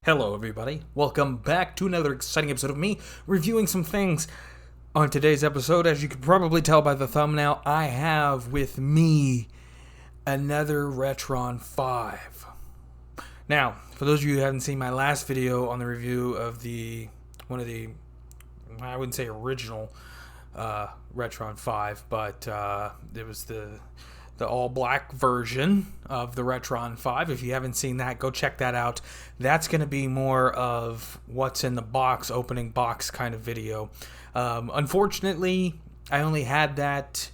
Hello everybody, welcome back to another exciting episode of me reviewing some things. On today's episode, as you can probably tell by the thumbnail, I have with me another Retron 5. Now, for those of you who haven't seen my last video on the review of one of the, I wouldn't say original Retron 5, but it was the all-black version of the Retron 5. If you haven't seen that, go check that out. That's going to be more of what's in the box, opening box kind of video. Unfortunately, I only had that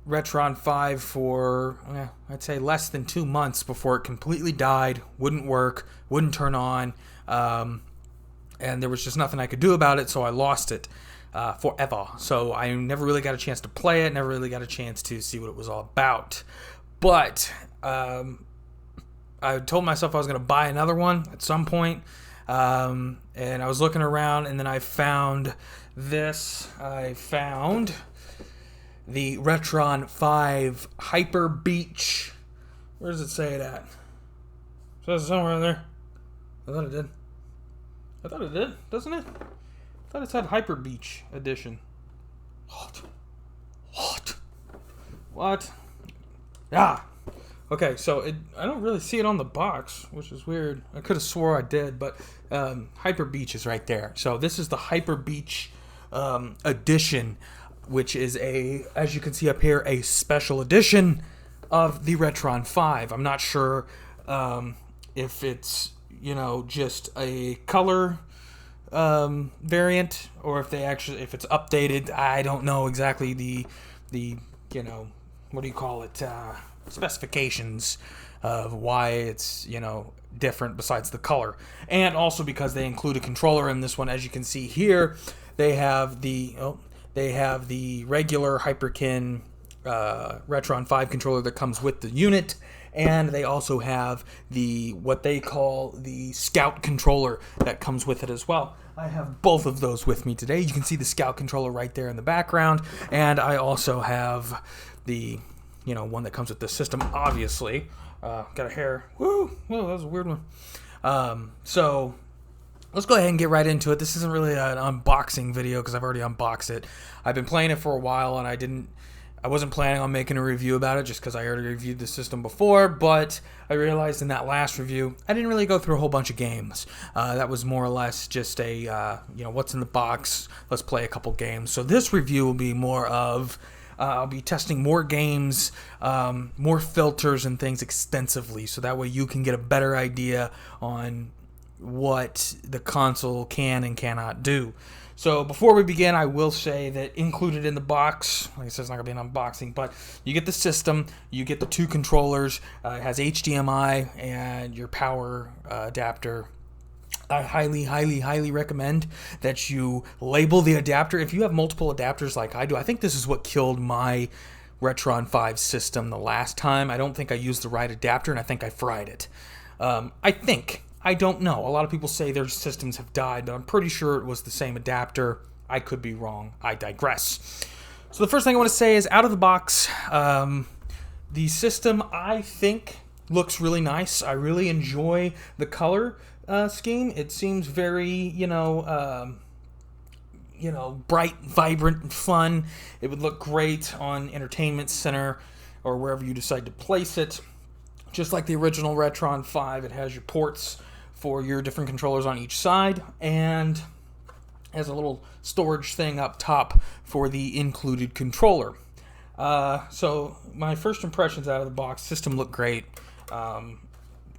Retron 5 for, I'd say less than 2 months before it completely died, wouldn't work, wouldn't turn on, and there was just nothing I could do about it, so I lost it. Forever. So I never really got a chance to play it, never really got a chance to see what it was all about. But I told myself I was going to buy another one at some point, and I was looking around, and then I found this. I found the Retron 5 Hyper Beach. Where does it say it at? It says it somewhere in there. I thought it did, doesn't it? I thought it said Hyper Beach Edition. What? Yeah. Okay, so I don't really see it on the box, which is weird. I could have swore I did, but Hyper Beach is right there. So this is the Hyper Beach Edition, which is as you can see up here, a special edition of the Retron 5. I'm not sure if it's, just a color variant, or if it's updated. I don't know exactly the what do you call it, specifications of why it's different besides the color. And also because they include a controller in this one. As you can see here, they have the regular Hyperkin Retron 5 controller that comes with the unit, and they also have what they call the Scout controller that comes with it as well. I have both of those with me today. You can see the Scout controller right there in the background, and I also have the one that comes with the system, obviously. Got a hair. Woo! Whoa, that was a weird one. So let's go ahead and get right into it. This isn't really an unboxing video because I've already unboxed it. I've been playing it for a while, and I wasn't planning on making a review about it just because I already reviewed the system before, but I realized in that last review, I didn't really go through a whole bunch of games. That was more or less just a, what's in the box, let's play a couple games. So this review will be more of, I'll be testing more games, more filters and things extensively, so that way you can get a better idea on what the console can and cannot do. So before we begin, I will say that included in the box, like I said, it's not going to be an unboxing, but you get the system, you get the 2 controllers, it has HDMI and your power adapter. I highly, highly, highly recommend that you label the adapter. If you have multiple adapters like I do, I think this is what killed my Retron 5 system the last time. I don't think I used the right adapter, and I think I fried it. I don't know. A lot of people say their systems have died, but I'm pretty sure it was the same adapter. I could be wrong. I digress. So the first thing I want to say is, out of the box, the system, I think, looks really nice. I really enjoy the color scheme. It seems very, bright, vibrant, and fun. It would look great on Entertainment Center or wherever you decide to place it. Just like the original Retron 5, it has your ports for your different controllers on each side, and has a little storage thing up top for the included controller. So my first impressions out of the box, system looked great.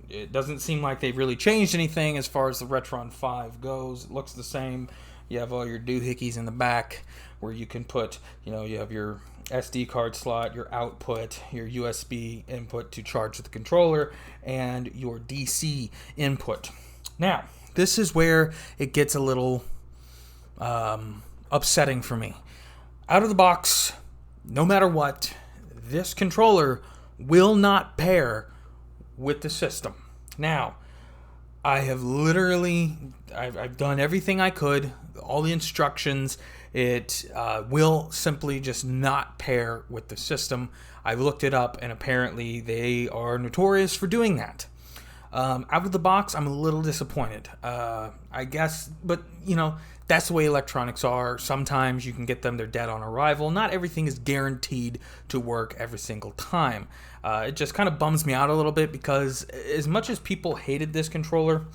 It doesn't seem like they've really changed anything as far as the Retron 5 goes. It looks the same. You have all your doohickeys in the back where you can put, you have your SD card slot, your output, your USB input to charge the controller, and your DC input. Now, this is where it gets a little upsetting for me. Out of the box, no matter what, this controller will not pair with the system. Now, I've done everything I could, all the instructions. It will simply just not pair with the system. I looked it up, and apparently they are notorious for doing that. Out of the box, I'm a little disappointed. I guess, but that's the way electronics are. Sometimes you can get them, they're dead on arrival. Not everything is guaranteed to work every single time. It just kind of bums me out a little bit because as much as people hated this controller,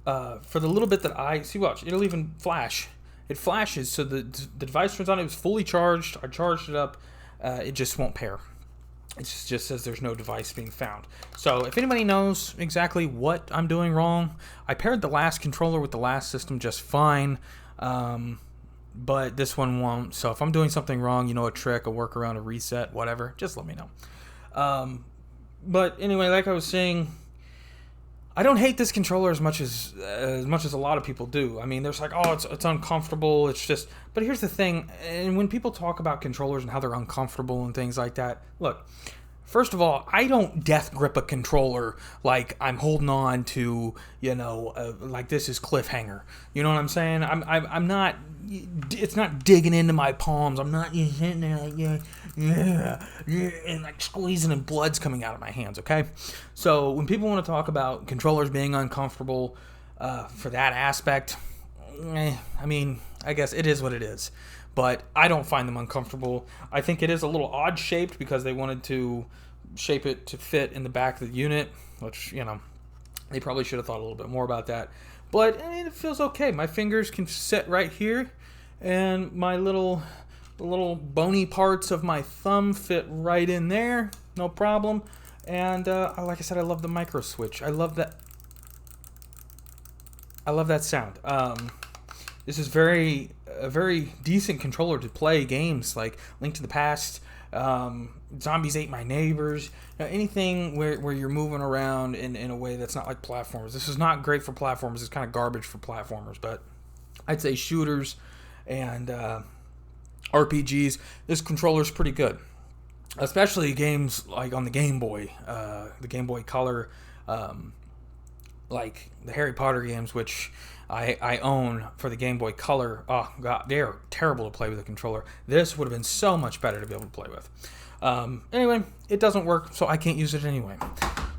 for the little bit that I see, watch, it'll even flash. It flashes, so the device turns on. It was fully charged. I charged it up. It just won't pair. It just says there's no device being found. So if anybody knows exactly what I'm doing wrong, I paired the last controller with the last system just fine, but this one won't. So if I'm doing something wrong, a trick, a workaround, a reset, whatever, just let me know. But anyway, like I was saying, I don't hate this controller as much as a lot of people do. I mean, there's like, oh, it's uncomfortable. It's just, but here's the thing. And when people talk about controllers and how they're uncomfortable and things like that, look, first of all, I don't death grip a controller like I'm holding on to, like this is cliffhanger. You know what I'm saying? I'm not. It's not digging into my palms. I'm not sitting there like yeah, and like squeezing and blood's coming out of my hands. Okay, so when people want to talk about controllers being uncomfortable for that aspect, I mean, I guess it is what it is. But I don't find them uncomfortable. I think it is a little odd shaped because they wanted to shape it to fit in the back of the unit, which, they probably should have thought a little bit more about that. But, I mean, it feels okay. My fingers can sit right here, and my the little bony parts of my thumb fit right in there. No problem. And, like I said, I love the micro switch. I love that sound. This is a very decent controller to play games like Link to the Past, Zombies Ate My Neighbors, anything where you're moving around in a way that's not like platformers. This is not great for platformers. It's kind of garbage for platformers, but I'd say shooters and RPGs, this controller's pretty good. Especially games like on the Game Boy Color, like the Harry Potter games, which I own for the Game Boy Color. Oh, God, they are terrible to play with a controller. This would have been so much better to be able to play with. Anyway, it doesn't work, so I can't use it anyway.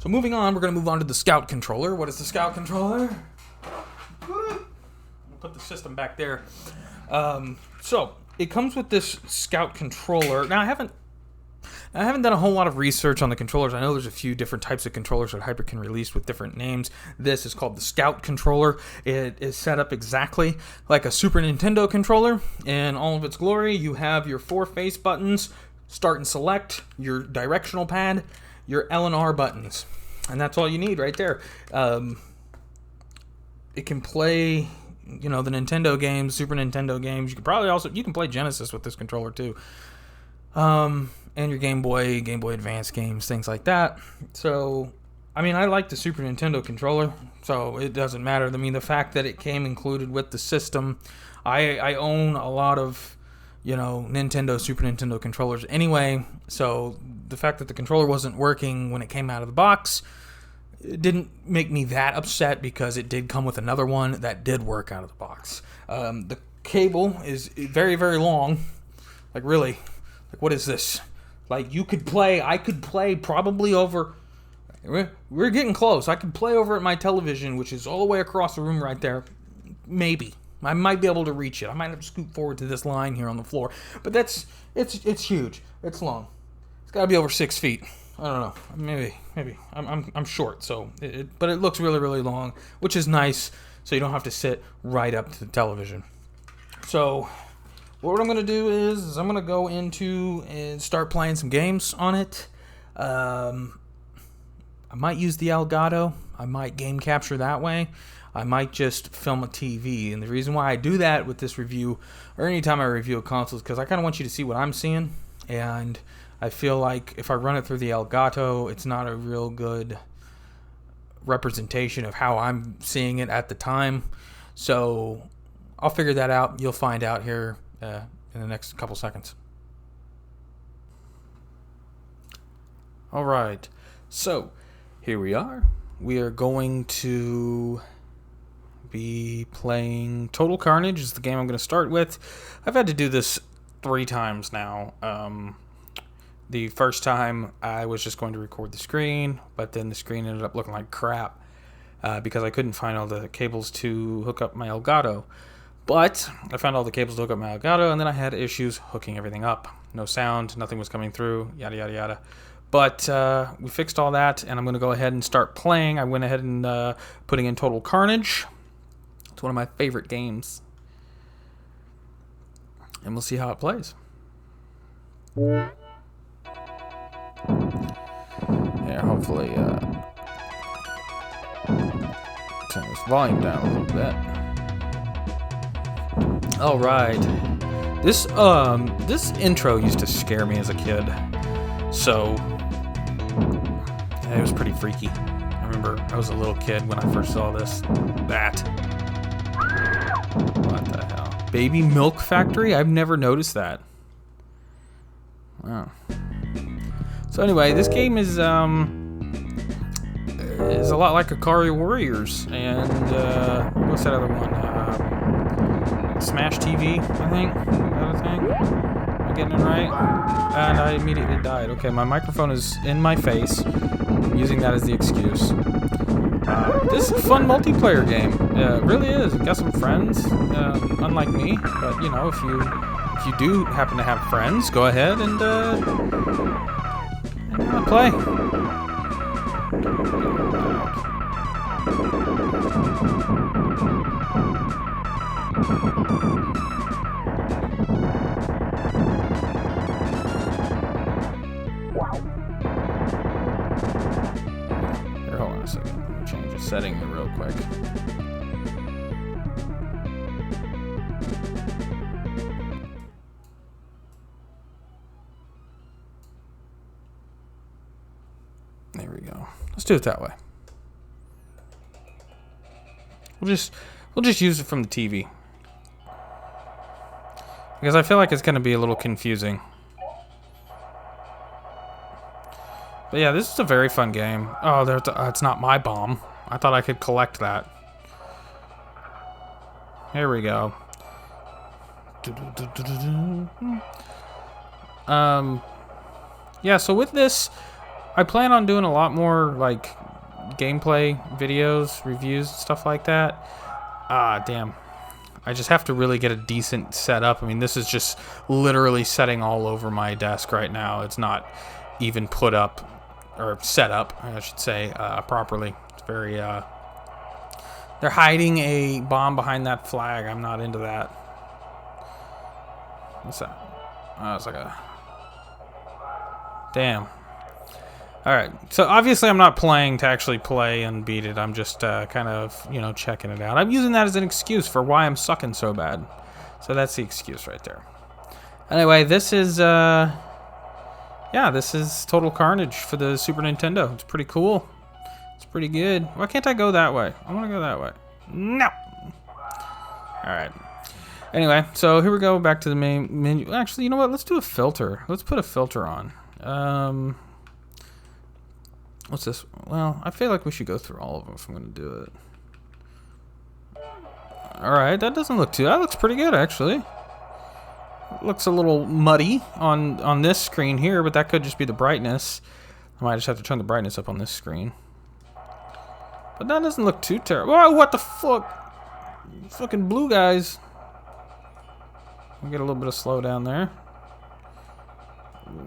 So moving on, we're going to move on to the Scout controller. What is the Scout controller? I'll put the system back there. So it comes with this Scout controller. Now, I haven't done a whole lot of research on the controllers. I know there's a few different types of controllers that Hyperkin released with different names. This is called the Scout controller. It is set up exactly like a Super Nintendo controller. In all of its glory, you have your 4 face buttons, start and select, your directional pad, your L and R buttons. And that's all you need right there. It can play, the Nintendo games, Super Nintendo games. You can play Genesis with this controller too. And your Game Boy Advance games, things like that. So, I mean, I like the Super Nintendo controller, so it doesn't matter. I mean, the fact that it came included with the system, I own a lot of, Nintendo, Super Nintendo controllers anyway, so the fact that the controller wasn't working when it came out of the box, it didn't make me that upset because it did come with another one that did work out of the box. The cable is very, very long. Like, really, what is this? Like, I could play probably over, we're getting close. I could play over at my television, which is all the way across the room right there. Maybe. I might be able to reach it. I might have to scoot forward to this line here on the floor. But it's huge. It's long. It's got to be over 6 feet. I don't know. Maybe. I'm short, so but it looks really, really long, which is nice, so you don't have to sit right up to the television. So what I'm going to do is I'm going to go into and start playing some games on it. I might use the Elgato. I might game capture that way. I might just film a TV. And the reason why I do that with this review, or anytime I review a console, is because I kind of want you to see what I'm seeing. And I feel like if I run it through the Elgato, it's not a real good representation of how I'm seeing it at the time. So I'll figure that out. You'll find out here in the next couple seconds. All right, so here we are. We are going to be playing Total Carnage is the game I'm going to start with. I've had to do this 3 times now. The first time I was just going to record the screen, but then the screen ended up looking like crap because I couldn't find all the cables to hook up my Elgato. But I found all the cables to hook up my Elgato, and then I had issues hooking everything up. No sound, nothing was coming through, yada, yada, yada. But we fixed all that, and I'm going to go ahead and start playing. I went ahead and putting in Total Carnage. It's one of my favorite games. And we'll see how it plays. Yeah, hopefully turn this volume down a little bit. All right. This intro used to scare me as a kid. So yeah, it was pretty freaky. I remember I was a little kid when I first saw this. That. What the hell? Baby Milk Factory? I've never noticed that. Wow. So anyway, this game is a lot like Akari Warriors and what's that other one? Smash TV, I think. Is that a thing? Am I getting it right? And I immediately died. Okay, my microphone is in my face. I'm using that as the excuse. This is a fun multiplayer game. It really is. You got some friends, unlike me. But you know, if you do happen to have friends, go ahead and play. Here, hold on a second. Let me change the setting here real quick. There we go. Let's do it that way. We'll just use it from the TV. Because I feel like it's going to be a little confusing. But yeah, this is a very fun game. Oh, it's not my bomb. I thought I could collect that. Here we go. Yeah, so with this, I plan on doing a lot more, like, gameplay videos, reviews, stuff like that. Damn. I just have to really get a decent setup. I mean, this is just literally setting all over my desk right now. It's not even put up, or set up, I should say, properly. It's very, they're hiding a bomb behind that flag. I'm not into that. What's that? Oh, it's like a... Damn. Alright, so obviously I'm not playing to actually play and beat it. I'm just kind of, you know, checking it out. I'm using that as an excuse for why I'm sucking so bad. So that's the excuse right there. Anyway, this is, yeah, this is Total Carnage for the Super Nintendo. It's pretty cool. It's pretty good. Why can't I go that way? I want to go that way. No! Alright. Anyway, so here we go, back to the main menu. Actually, you know what? Let's do a filter. Let's put a filter on. What's this? Well, I feel like we should go through all of them if I'm going to do it. Alright, that doesn't look too... That looks pretty good, actually. It looks a little muddy on this screen here, but that could just be the brightness. I might just have to turn the brightness up on this screen. But that doesn't look too terrible. Oh, what the fuck? Fucking blue guys. I'll get a little bit of slowdown there.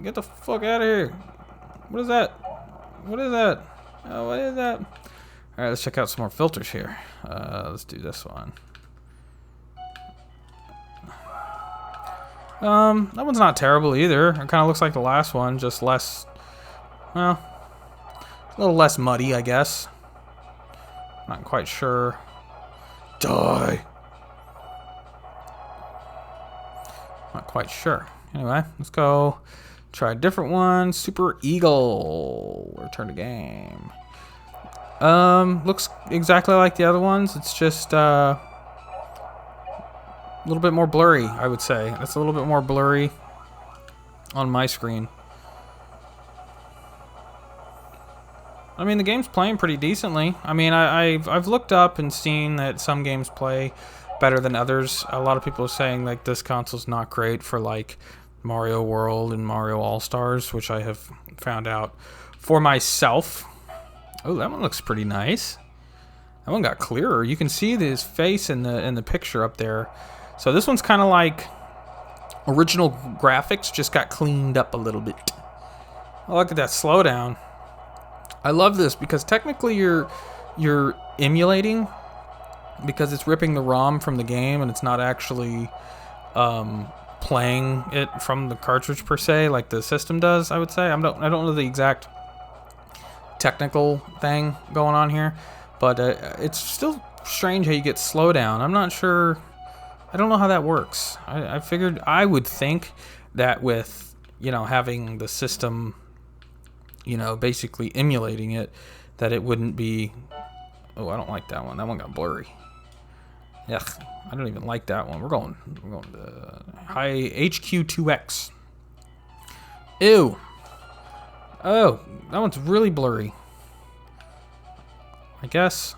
Get the fuck out of here. What is that? What is that? Oh, what is that? Alright, let's check out some more filters here. Let's do this one. That one's not terrible either. It kind of looks like the last one, just less, well, a little less muddy, I guess. Not quite sure. Die! Not quite sure. Anyway, let's go try a different one. Super Eagle. Return to game. Looks exactly like the other ones. It's just a little bit more blurry, I would say. It's a little bit more blurry on my screen. I mean, the game's playing pretty decently. I mean, I've looked up and seen that some games play better than others. A lot of people are saying like this console's not great for like Mario World and Mario All-Stars, which I have found out for myself. Oh, that one looks pretty nice. That one got clearer. You can see his face in the picture up there. So this one's kind of like original graphics, just got cleaned up a little bit. Oh, look at that slowdown. I love this because technically you're emulating, because it's ripping the ROM from the game and it's not actually playing it from the cartridge per se, like the system does. I would say I don't know the exact technical thing going on here, but it's still strange how you get slowdown. I'm not sure. I don't know how that works. I figured, I would think that with, you know, having the system, you know, basically emulating it, that it wouldn't be. Oh, I don't like that one. That one got blurry. Ugh, I don't even like that one. We're going to high HQ2X. Ew. Oh, that one's really blurry. I guess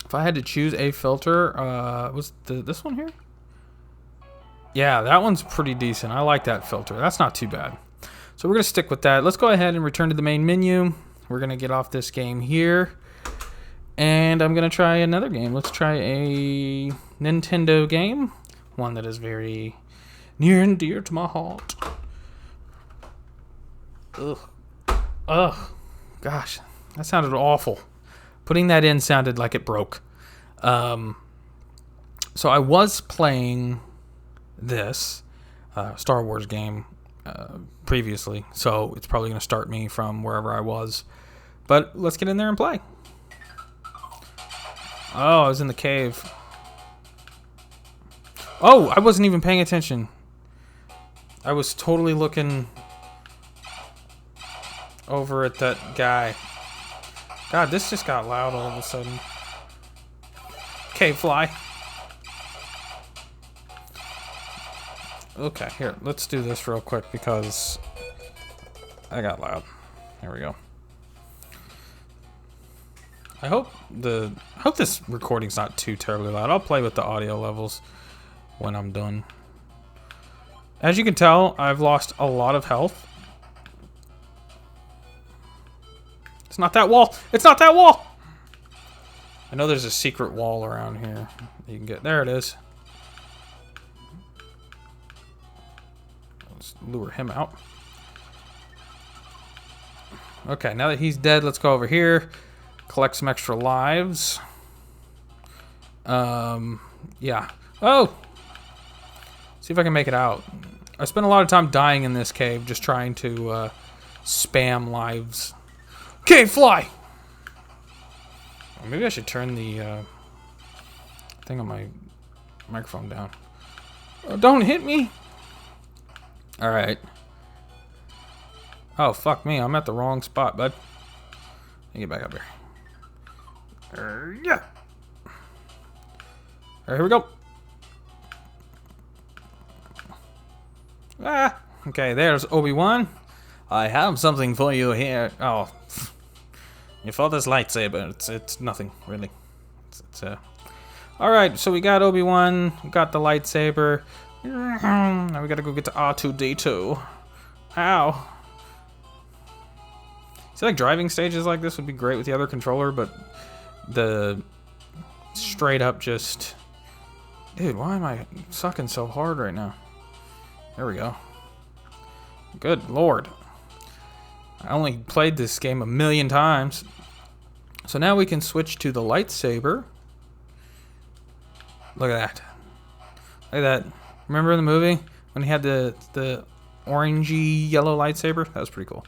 if I had to choose a filter, was this one here? Yeah, that one's pretty decent. I like that filter. That's not too bad. So we're going to stick with that. Let's go ahead and return to the main menu. We're going to get off this game here. And I'm going to try another game. Let's try a Nintendo game. One that is very near and dear to my heart. Ugh. Ugh. Gosh, that sounded awful. Putting that in sounded like it broke. So I was playing this Star Wars game previously, so it's probably going to start me from wherever I was. But let's get in there and play. Oh, I was in the cave. Oh, I wasn't even paying attention. I was totally looking over at that guy. God, this just got loud all of a sudden. Cave fly. Okay, here, let's do this real quick because I got loud. There we go. I hope this recording's not too terribly loud. I'll play with the audio levels when I'm done. As you can tell, I've lost a lot of health. It's not that wall! It's not that wall! I know there's a secret wall around here you can get. There it is. Let's lure him out. Okay, now that he's dead, let's go over here. Collect some extra lives. Yeah. Oh! See if I can make it out. I spent a lot of time dying in this cave, just trying to spam lives. Cave fly! Or maybe I should turn the thing on my microphone down. Oh, don't hit me! Alright. Oh, fuck me. I'm at the wrong spot, bud. Let me get back up here. Yeah. Alright, here we go. Ah. Okay, there's Obi-Wan. I have something for you here. Oh. You for this lightsaber. It's nothing, really. Alright, so we got Obi-Wan. We got the lightsaber. Now we gotta go get to R2-D2. Ow. See, like driving stages like this would be great with the other controller, but the straight up just... Dude, why am I sucking so hard right now? There we go. Good lord. I only played this game 1,000,000 times. So now we can switch to the lightsaber. Look at that. Look at that. Remember in the movie when he had the orangey yellow lightsaber? That was pretty cool.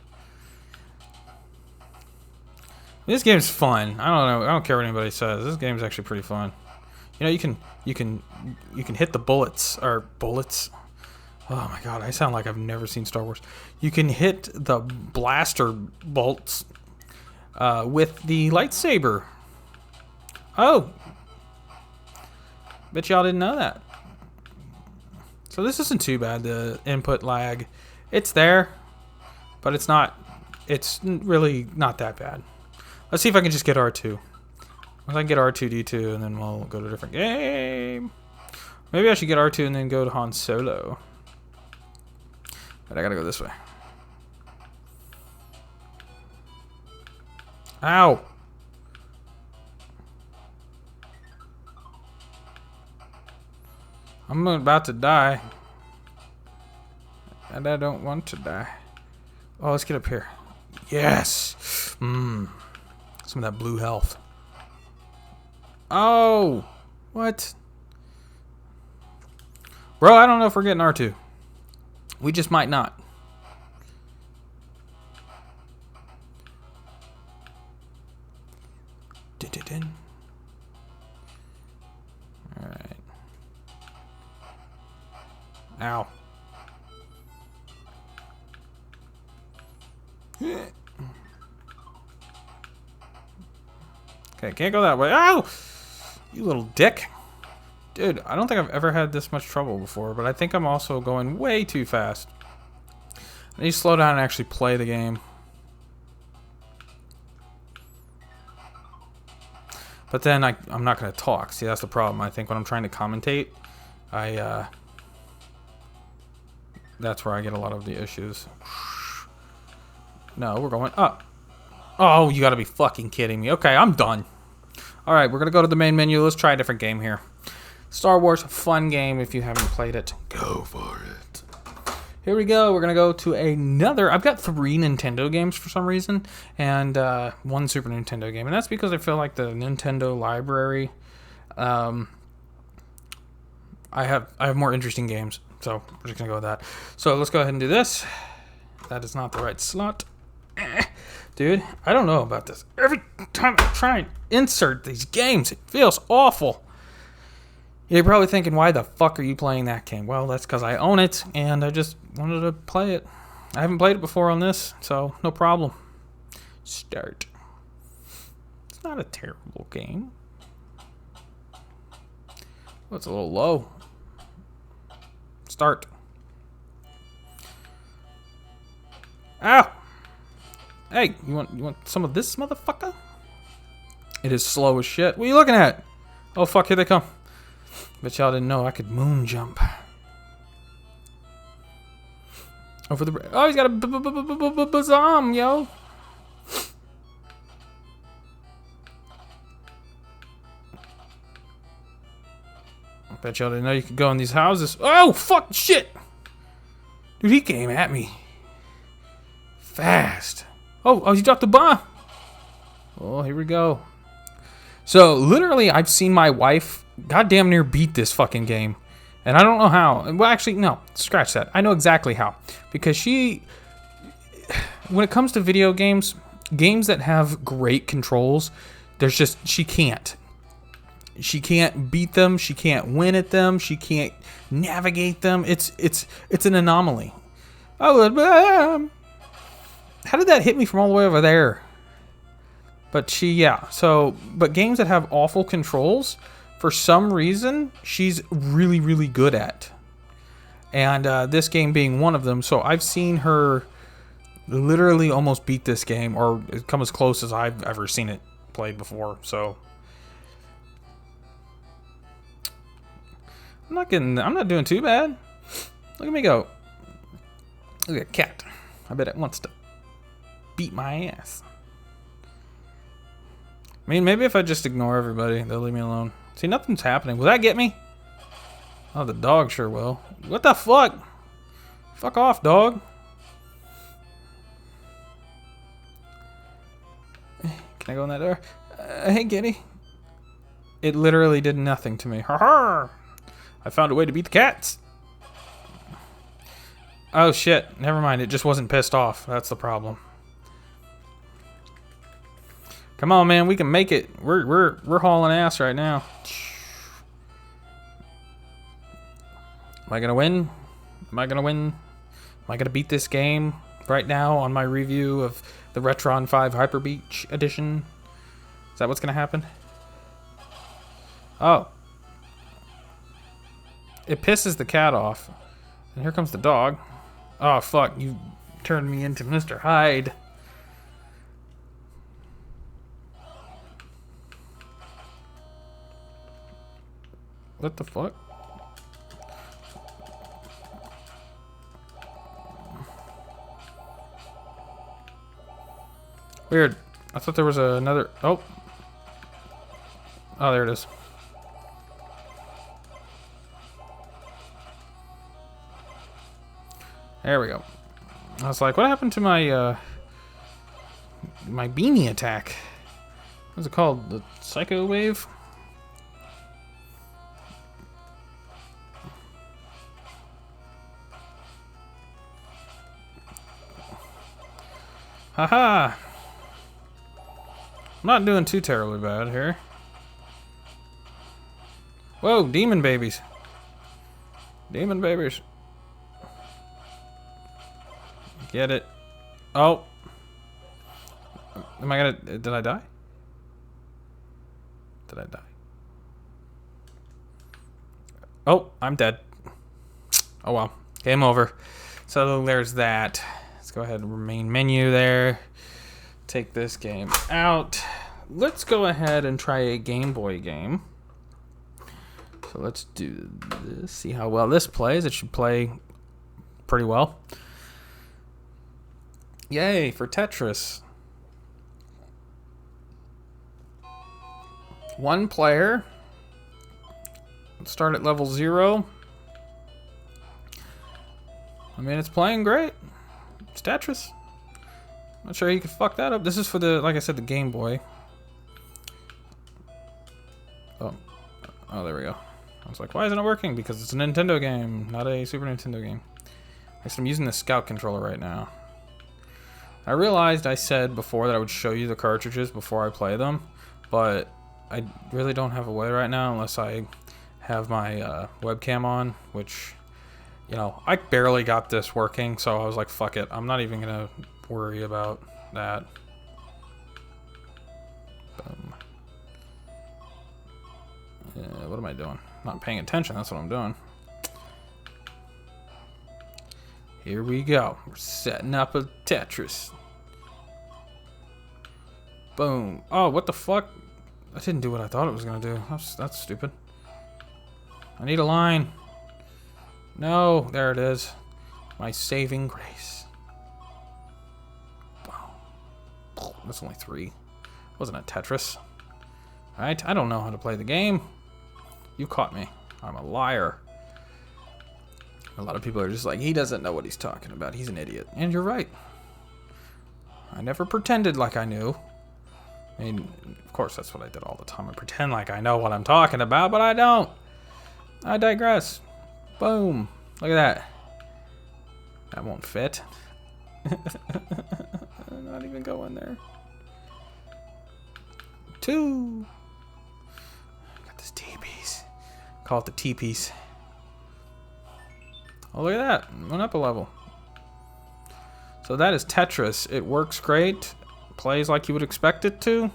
This game's fun. I don't know. I don't care what anybody says. This game's actually pretty fun. You know, you can hit the bullets or bullets. Oh my god, I sound like I've never seen Star Wars. You can hit the blaster bolts with the lightsaber. Oh, bet y'all didn't know that. So this isn't too bad. The input lag, it's there, but it's not. It's really not that bad. Let's see if I can just get R2. Once I can get R2-D2, and then we'll go to a different game. Maybe I should get R2 and then go to Han Solo. But I gotta go this way. Ow! I'm about to die. And I don't want to die. Oh, let's get up here. Yes! Some of that blue health. Oh! What? Bro, I don't know if we're getting R2. We just might not. Alright. Ow. Okay, can't go that way. Ow! You little dick. Dude, I don't think I've ever had this much trouble before, but I think I'm also going way too fast. I need to slow down and actually play the game. But then I'm not going to talk. See, that's the problem. I think when I'm trying to commentate, that's where I get a lot of the issues. No, we're going up. Oh, you got to be fucking kidding me. Okay, I'm done. All right, we're going to go to the main menu. Let's try a different game here. Star Wars, fun game if you haven't played it. Go for it. Here we go. We're going to go to another. I've got 3 Nintendo games for some reason and 1 Super Nintendo game. And that's because I feel like the Nintendo library, I have more interesting games. So we're just going to go with that. So let's go ahead and do this. That is not the right slot. Dude, I don't know about this. Every time I try and insert these games, it feels awful. You're probably thinking, why the fuck are you playing that game? Well, that's because I own it, and I just wanted to play it. I haven't played it before on this, so no problem. Start. It's not a terrible game. Oh, it's a little low. Start. Ow! Hey, you want some of this, motherfucker? It is slow as shit. What are you looking at? Oh, fuck, here they come. Bet y'all didn't know I could moon jump. Over the... Oh, he's got a bazam, yo. Bet y'all didn't know you could go in these houses. Oh, fuck, shit. Dude, he came at me. Fast. Oh, he dropped the bomb. Oh, here we go. So, literally, I've seen my wife goddamn near beat this fucking game. And I don't know how. Well, actually, no. Scratch that. I know exactly how. Because she... When it comes to video games, games that have great controls, there's just... She can't. She can't beat them. She can't win at them. She can't navigate them. It's an anomaly. Oh, how did that hit me from all the way over there? But but games that have awful controls, for some reason, she's really, really good at. And this game being one of them, so I've seen her literally almost beat this game, or come as close as I've ever seen it played before, so... I'm not doing too bad. Look at me go. Look at cat. I bet it wants to beat my ass. I mean, maybe if I just ignore everybody, they'll leave me alone. See, nothing's happening. Will that get me? Oh, the dog sure will. What the fuck? Fuck off, dog. Can I go in that door? Hey, kitty. It literally did nothing to me. Ha ha! I found a way to beat the cats. Oh shit! Never mind. It just wasn't pissed off. That's the problem. Come on, man. We can make it. We're hauling ass right now. Am I gonna win? Am I gonna win? Am I gonna beat this game right now on my review of the Retron 5 Hyper Beach Edition? Is that what's gonna happen? Oh. It pisses the cat off. And here comes the dog. Oh, fuck. You turned me into Mr. Hyde. What the fuck? Weird. I thought there was another... Oh. Oh, there it is. There we go. I was like, what happened to my my beanie attack? What's it called? The Psycho Wave? Haha! I'm not doing too terribly bad here. Whoa, demon babies. Demon babies. Get it. Oh. Am I gonna... Did I die? Did I die? Oh, I'm dead. Oh well. Game over. So there's that. Let's go ahead and main menu there. Take this game out. Let's go ahead and try a Game Boy game. So let's do this. See how well this plays. It should play pretty well. Yay for Tetris. 1 player. Let's start at level 0. I mean, it's playing great. It's Tetris. Not sure you could fuck that up. This is for the, like I said, the Game Boy. Oh, there we go. I was like, why isn't it working? Because it's a Nintendo game, not a Super Nintendo game. I guess I'm using the Scout controller right now. I realized I said before that I would show you the cartridges before I play them, but I really don't have a way right now unless I have my webcam on, which, you know, I barely got this working, so I was like, fuck it. I'm not even going to worry about that. Boom. Yeah, what am I doing? Not paying attention, that's what I'm doing. Here we go. We're setting up a Tetris. Boom. Oh, what the fuck? I didn't do what I thought it was going to do. That's stupid. I need a line. No, there it is. My saving grace. Boom. That's only 3. Wasn't a Tetris. Alright, I don't know how to play the game. You caught me. I'm a liar. A lot of people are just like, he doesn't know what he's talking about. He's an idiot. And you're right. I never pretended like I knew. I mean, of course, that's what I did all the time. I pretend like I know what I'm talking about, but I don't. I digress. Boom. Look at that. That won't fit. Not even going there. 2. Got this T-piece. Call it the T-piece. Oh, look at that. Went up a level. So that is Tetris. It works great. Plays like you would expect it to.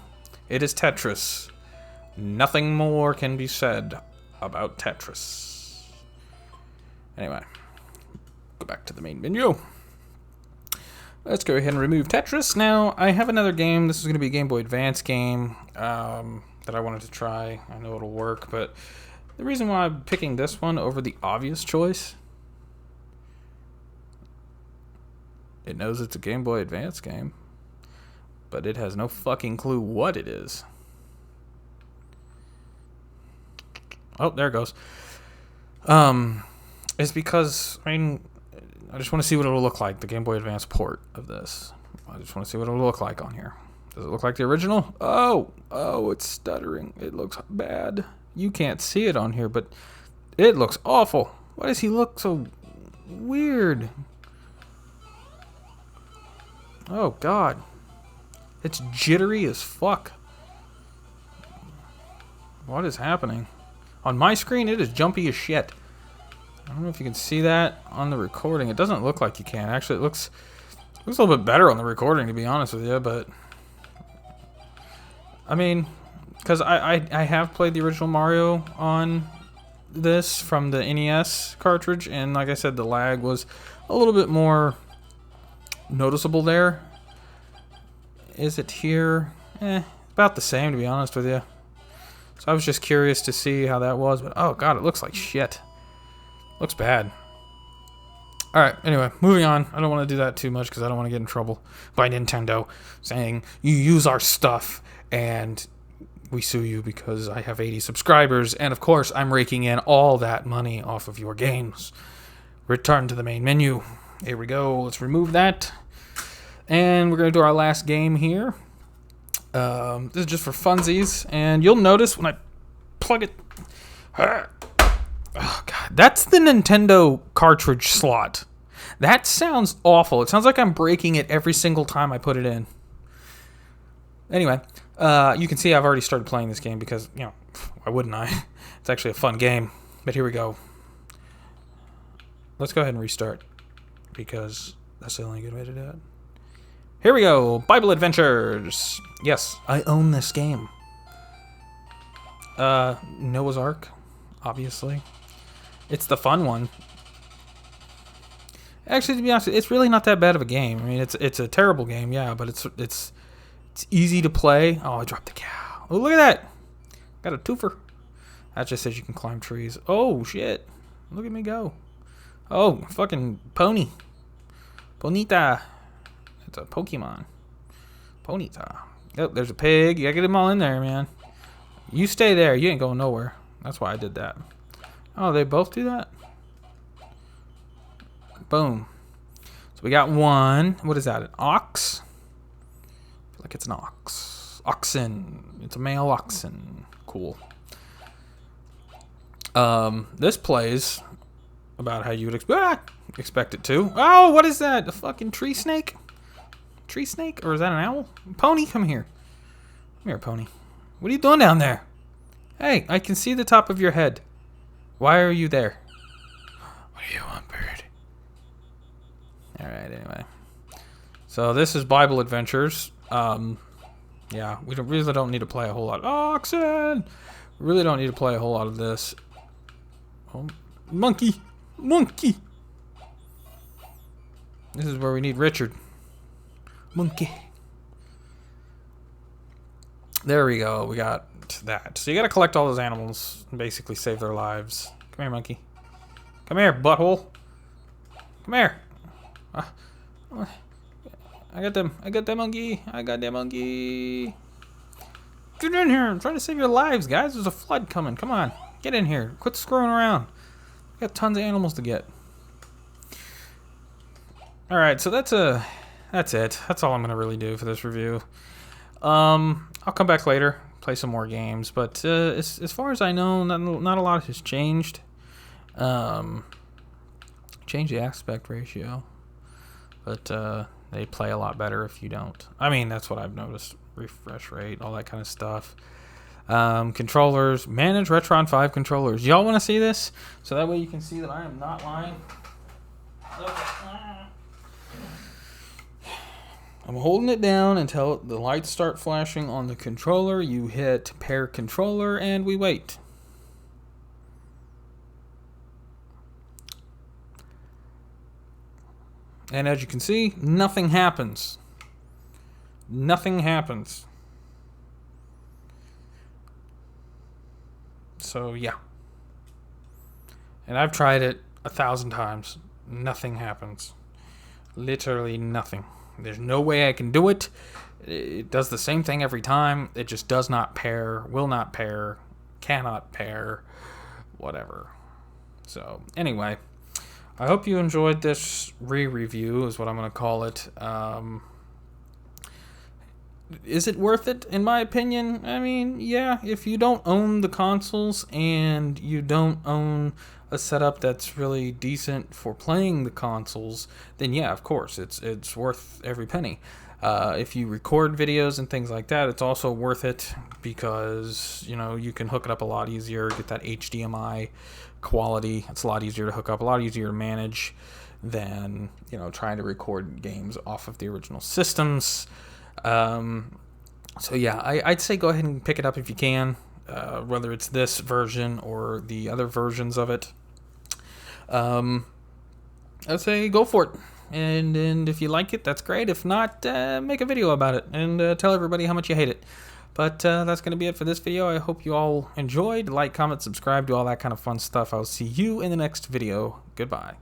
It is Tetris. Nothing more can be said about Tetris. Anyway, go back to the main menu. Let's go ahead and remove Tetris. Now, I have another game. This is going to be a Game Boy Advance game that I wanted to try. I know it'll work, but the reason why I'm picking this one over the obvious choice, it knows it's a Game Boy Advance game, but it has no fucking clue what it is. Oh, there it goes. It's because, I mean, I just want to see what it'll look like, the Game Boy Advance port of this. I just want to see what it'll look like on here. Does it look like the original? Oh, it's stuttering. It looks bad. You can't see it on here, but it looks awful. Why does he look so weird? Oh, God. It's jittery as fuck. What is happening? On my screen, it is jumpy as shit. I don't know if you can see that on the recording. It doesn't look like you can. Actually, it looks a little bit better on the recording, to be honest with you, but I mean, because I have played the original Mario on this from the NES cartridge, and like I said, the lag was a little bit more noticeable there. Is it here? About the same, to be honest with you. So I was just curious to see how that was, but oh god, it looks like shit. Looks bad. All right, anyway, moving on. I don't want to do that too much because I don't want to get in trouble by Nintendo saying you use our stuff and we sue you because I have 80 subscribers. And of course, I'm raking in all that money off of your games. Return to the main menu. Here we go. Let's remove that. And we're going to do our last game here. This is just for funsies. And you'll notice when I plug it... Oh, God. That's the Nintendo cartridge slot. That sounds awful. It sounds like I'm breaking it every single time I put it in. Anyway, you can see I've already started playing this game because, you know, why wouldn't I? It's actually a fun game. But here we go. Let's go ahead and restart because that's the only good way to do it. Here we go. Bible Adventures. Yes, I own this game. Noah's Ark, obviously. It's the fun one. Actually, to be honest, it's really not that bad of a game. I mean, it's a terrible game, yeah, but it's easy to play. Oh, I dropped the cow. Oh, look at that. Got a twofer. That just says you can climb trees. Oh, shit. Look at me go. Oh, fucking pony. Ponita. It's a Pokemon. Ponita. Oh, there's a pig. You gotta get them all in there, man. You stay there. You ain't going nowhere. That's why I did that. Oh, they both do that? Boom. So we got one. What is that? An ox? I feel like it's an ox. Oxen. It's a male oxen. Cool. This plays about how you would expect it to. Oh, what is that? A fucking tree snake? Tree snake? Or is that an owl? Pony, come here. Come here, pony. What are you doing down there? Hey, I can see the top of your head. Why are you there? What do you want, bird? Alright, anyway. So this is Bible Adventures. Yeah, we really don't need to play a whole lot. Oxen! We really don't need to play a whole lot of this. Oh, monkey! Monkey! This is where we need Richard. Monkey. There we go. We got that. So you got to collect all those animals and basically save their lives. Come here, monkey. Come here, butthole. Come here. I got them. I got that monkey. I got that monkey. Get in here. I'm trying to save your lives, guys. There's a flood coming. Come on. Get in here. Quit screwing around. We got tons of animals to get. All right, so that's it. That's all I'm going to really do for this review. I'll come back later, play some more games, but as far as I know, not a lot has changed. Change the aspect ratio, but they play a lot better if you don't. I mean, that's what I've noticed. Refresh rate, all that kind of stuff. Controllers, manage Retron 5 controllers. Y'all want to see this? So that way you can see that I am not lying. I'm holding it down until the lights start flashing on the controller. You hit pair controller and we wait. And as you can see, nothing happens. Nothing happens. So yeah. And I've tried it 1,000 times. Nothing happens. Literally nothing. There's no way I can do it. It does the same thing every time. It just does not pair, will not pair, cannot pair, whatever. So, anyway, I hope you enjoyed this re-review, is what I'm going to call it. Is it worth it, in my opinion? I mean, yeah, if you don't own the consoles and you don't own a setup that's really decent for playing the consoles, then yeah, of course, it's worth every penny. If you record videos and things like that, it's also worth it because, you know, you can hook it up a lot easier, get that HDMI quality. It's a lot easier to hook up, a lot easier to manage than, you know, trying to record games off of the original systems. So yeah, I'd say go ahead and pick it up if you can, whether it's this version or the other versions of it. I'd say go for it. And if you like it, that's great. If not, make a video about it and tell everybody how much you hate it. But that's going to be it for this video. I hope you all enjoyed. Like, comment, subscribe, do all that kind of fun stuff. I'll see you in the next video. Goodbye.